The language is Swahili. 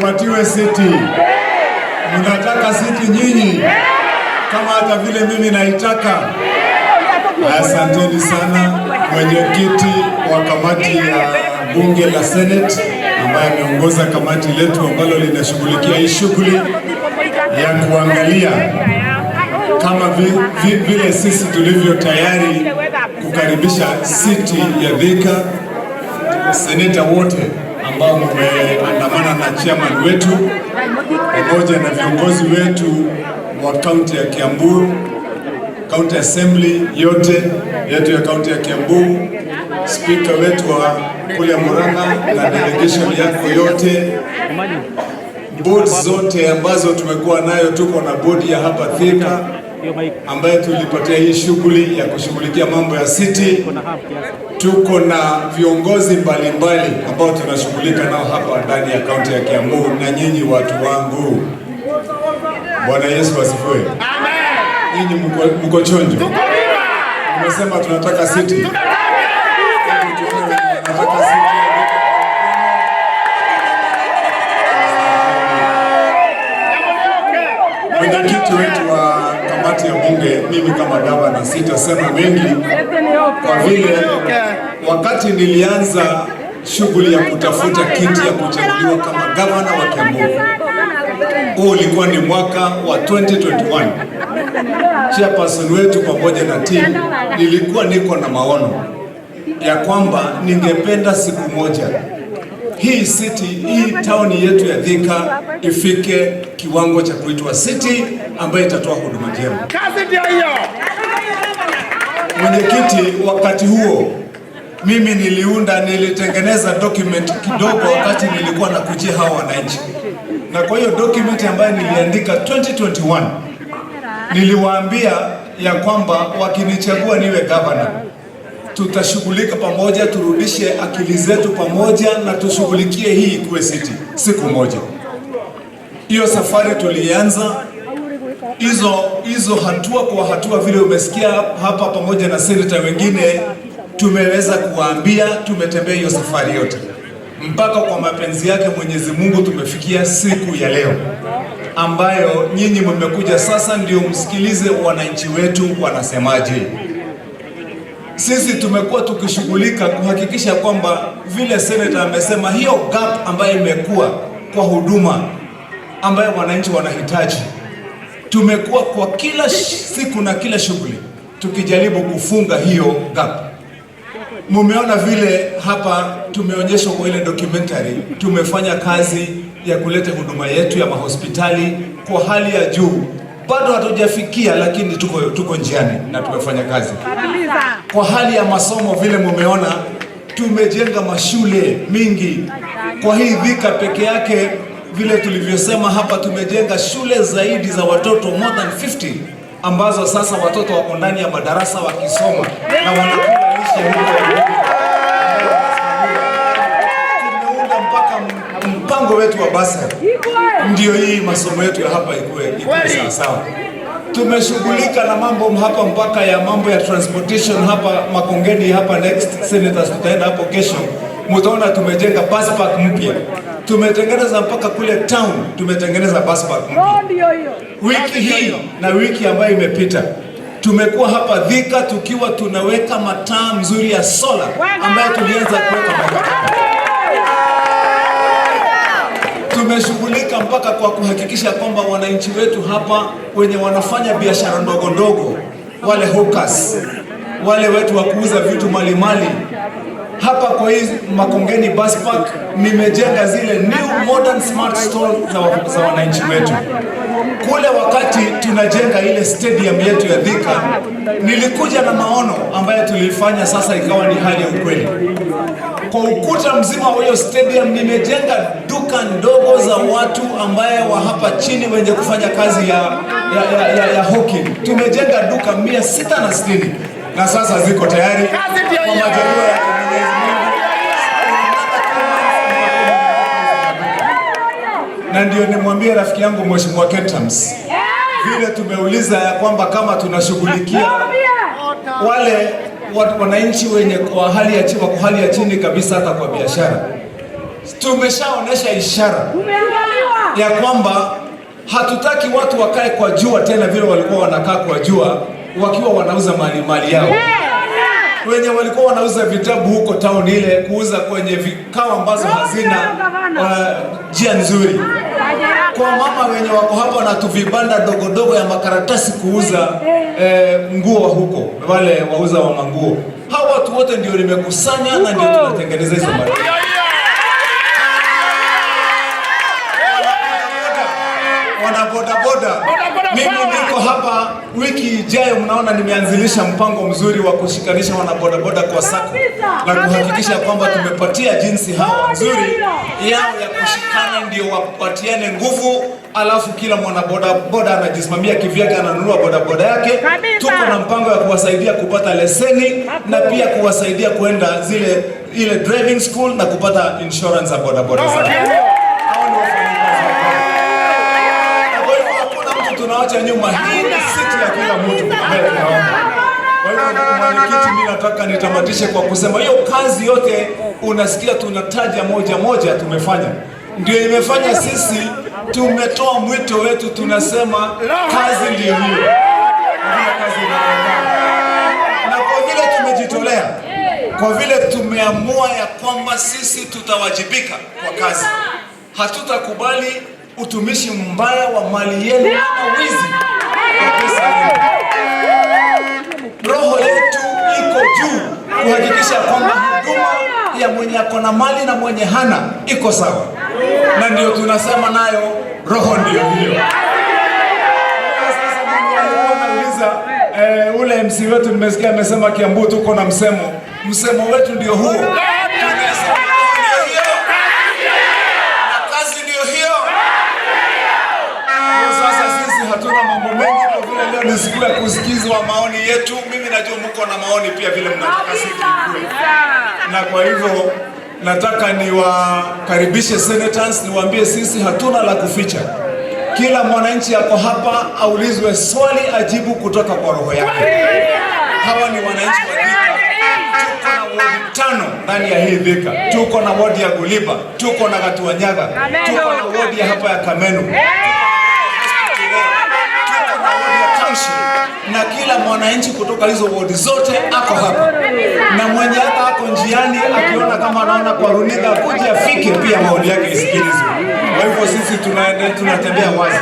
tupatiwe siti. Mnataka siti nyinyi kama hata vile mimi naitaka. Asanteni sana mwenyekiti wa kamati ya bunge la Senate ambaye ameongoza kamati letu ambalo linashughulikia hii shughuli ya kuangalia kama vile sisi tulivyo tayari kukaribisha siti ya Thika. Seneta wote ambao mmeandamana na chairman wetu pamoja na viongozi wetu wa kaunti ya Kiambu, County Assembly yote yetu ya kaunti ya Kiambu, speaker wetu wa kule Murang'a na delegation yako yote, boards zote ambazo tumekuwa nayo. Tuko na board ya hapa Thika ambaye tulipatia hii shughuli ya kushughulikia mambo ya city. Tuko na viongozi mbalimbali ambao tunashughulika nao hapa ndani ya kaunti ya Kiambu, na nyinyi watu wangu, Bwana Yesu asifiwe. Nyinyi mko chonjo? Tumesema tunataka city. Mwenyekiti wetu wa kamati ya bunge, mimi kama gavana sitasema mengi kwa vile wakati nilianza shughuli ya kutafuta kiti ya kuchaguliwa kama gavana wa Kiambu, huo ulikuwa ni mwaka wa 2021. Chairperson wetu pamoja na team nilikuwa niko na maono ya kwamba ningependa siku moja hii city, hii town yetu ya Thika ifike kiwango cha kuitwa city ambayo itatoa huduma njema. Kazi ndio hiyo. Mwenyekiti, wakati huo mimi nilitengeneza document kidogo wakati nilikuwa nakujia hawa wananchi, na kwa hiyo document ambayo niliandika 2021 niliwaambia ya kwamba wakinichagua niwe governor, tutashughulika pamoja, turudishe akili zetu pamoja na tushughulikie hii kuwe city siku moja. Hiyo safari tulianza hizo hatua kwa hatua, vile umesikia hapa pamoja na senator wengine tumeweza kuwaambia. Tumetembea hiyo safari yote mpaka kwa mapenzi yake Mwenyezi Mungu tumefikia siku ya leo ambayo nyinyi mmekuja sasa ndio msikilize wananchi wetu wanasemaje. Sisi tumekuwa tukishughulika kuhakikisha kwamba vile senator amesema, hiyo gap ambayo imekuwa kwa huduma ambayo wananchi wanahitaji, tumekuwa kwa kila siku na kila shughuli tukijaribu kufunga hiyo gap. Mumeona vile hapa tumeonyeshwa kwa ile documentary, tumefanya kazi ya kuleta huduma yetu ya mahospitali kwa hali ya juu. Bado hatujafikia, lakini tuko njiani na tumefanya kazi. Kwa hali ya masomo vile mumeona, tumejenga mashule mingi. Kwa hii Thika peke yake vile tulivyosema hapa, tumejenga shule zaidi za watoto more than 50 ambazo sasa watoto wako ndani ya madarasa wakisoma na wanakula lishe huko. Tumeunda mpaka mpango wetu wa basari, ndio hii masomo yetu ya hapa ikuwe sawa sawa. Tumeshughulika na mambo hapa mpaka ya mambo ya transportation hapa Makongeni hapa next senators tutaenda hapo kesho. Mtaona tumejenga bus park mpya. Tumetengeneza mpaka kule town tumetengeneza bus park mpya. Wiki hii na wiki ambayo imepita tumekuwa hapa Thika tukiwa tunaweka mataa mzuri ya solar ambayo tulianza kuweka mwaka. Tumeshughulika mpaka kwa kuhakikisha kwamba wananchi wetu hapa wenye wanafanya biashara ndogo ndogo, wale hawkers, wale wetu wa kuuza vitu malimali hapa kwa hii Makongeni bus park, nimejenga zile new modern smart store za wananchi wetu. Kule wakati tunajenga ile stadium yetu ya Thika, nilikuja na maono ambayo tulifanya sasa ikawa ni hali ya ukweli. Kwa ukuta mzima wa hiyo stadium nimejenga duka ndogo za watu ambaye wa hapa chini wenye kufanya kazi ya hockey. Tumejenga duka 660 na sasa ziko tayari kwa majaliwa ya Mwenyezi Mungu. Na ndio nimwambie rafiki yangu Mheshimiwa Ketams, vile tumeuliza ya kwamba kama tunashughulikia wale wananchi wenye kwa hali ya chini kabisa hata kwa biashara, tumeshaonesha ishara ya kwamba hatutaki watu wakae kwa jua tena vile walikuwa wanakaa kwa jua wakiwa wanauza mali yao. Wenye walikuwa wanauza vitabu huko town ile, kuuza kwenye vikao ambazo hazina njia nzuri. Kwa mama wenye wako hapa na tuvibanda dogo ya makaratasi kuuza nguo huko, wale wauza wa manguo. Hawa watu wote ndio nimekusanya na ndio tunatengeneza hizo mali. Wana bodaboda. Mimi niko hapa, wiki ijayo mnaona nimeanzilisha mpango mzuri wa kushikanisha wanabodaboda kwa sako na kuhakikisha kwamba tumepatia jinsi hawa nzuri yao ya kushikana ndio wapatiane nguvu, alafu kila mwanabodaboda anajisimamia kivyake, ananunua bodaboda yake. Tuko na mpango ya kuwasaidia kupata leseni na pia kuwasaidia kwenda ile driving school na kupata insurance za bodaboda zao. Tunaacha nyuma, hii ni siti ya kila mtu ambaye tunaomba. Kwa hivyo mwenyekiti, mimi nataka nitamatishe kwa kusema hiyo kazi yote unasikia tunataja moja tumefanya, ndio imefanya sisi tumetoa mwito wetu, tunasema kazi ndio hiyo. Kazi na kwa vile tumejitolea, kwa vile tumeamua ya kwamba sisi tutawajibika kwa kazi, hatutakubali utumishi mbaya wa mali yenu na wizi wa pesa yenu. Roho yetu iko juu kuhakikisha kwamba huduma ya mwenye ako na mali na mwenye hana iko sawa, na ndio tunasema nayo roho ndio hiyo. Sasa nauliza ule MC wetu, nimesikia amesema Kiambu tuko na msemo wetu ndio huo. Hatuna mambo mengi kwa vile leo ni siku ya kusikizwa maoni yetu. Mimi najua mko na maoni pia vile mnataka sisi tukue. Na kwa hivyo nataka niwakaribishe senators, niwaambie sisi hatuna la kuficha. Kila mwananchi yako hapa aulizwe swali ajibu kutoka kwa roho yake. Hawa ni wananchi wa Thika. Tuko na wadi 5 ndani ya hii Thika. Tuko na wadi ya Guliba, tuko na Gatuanyaga, tuko na wadi ya hapa ya Kamenu, na kila mwananchi kutoka hizo wodi zote ako hapa, na mwenye hata ako njiani akiona kama anaona kwa runinga kuja afike pia maoni yake isikilizwe. Kwa hivyo sisi tunatembea wazi.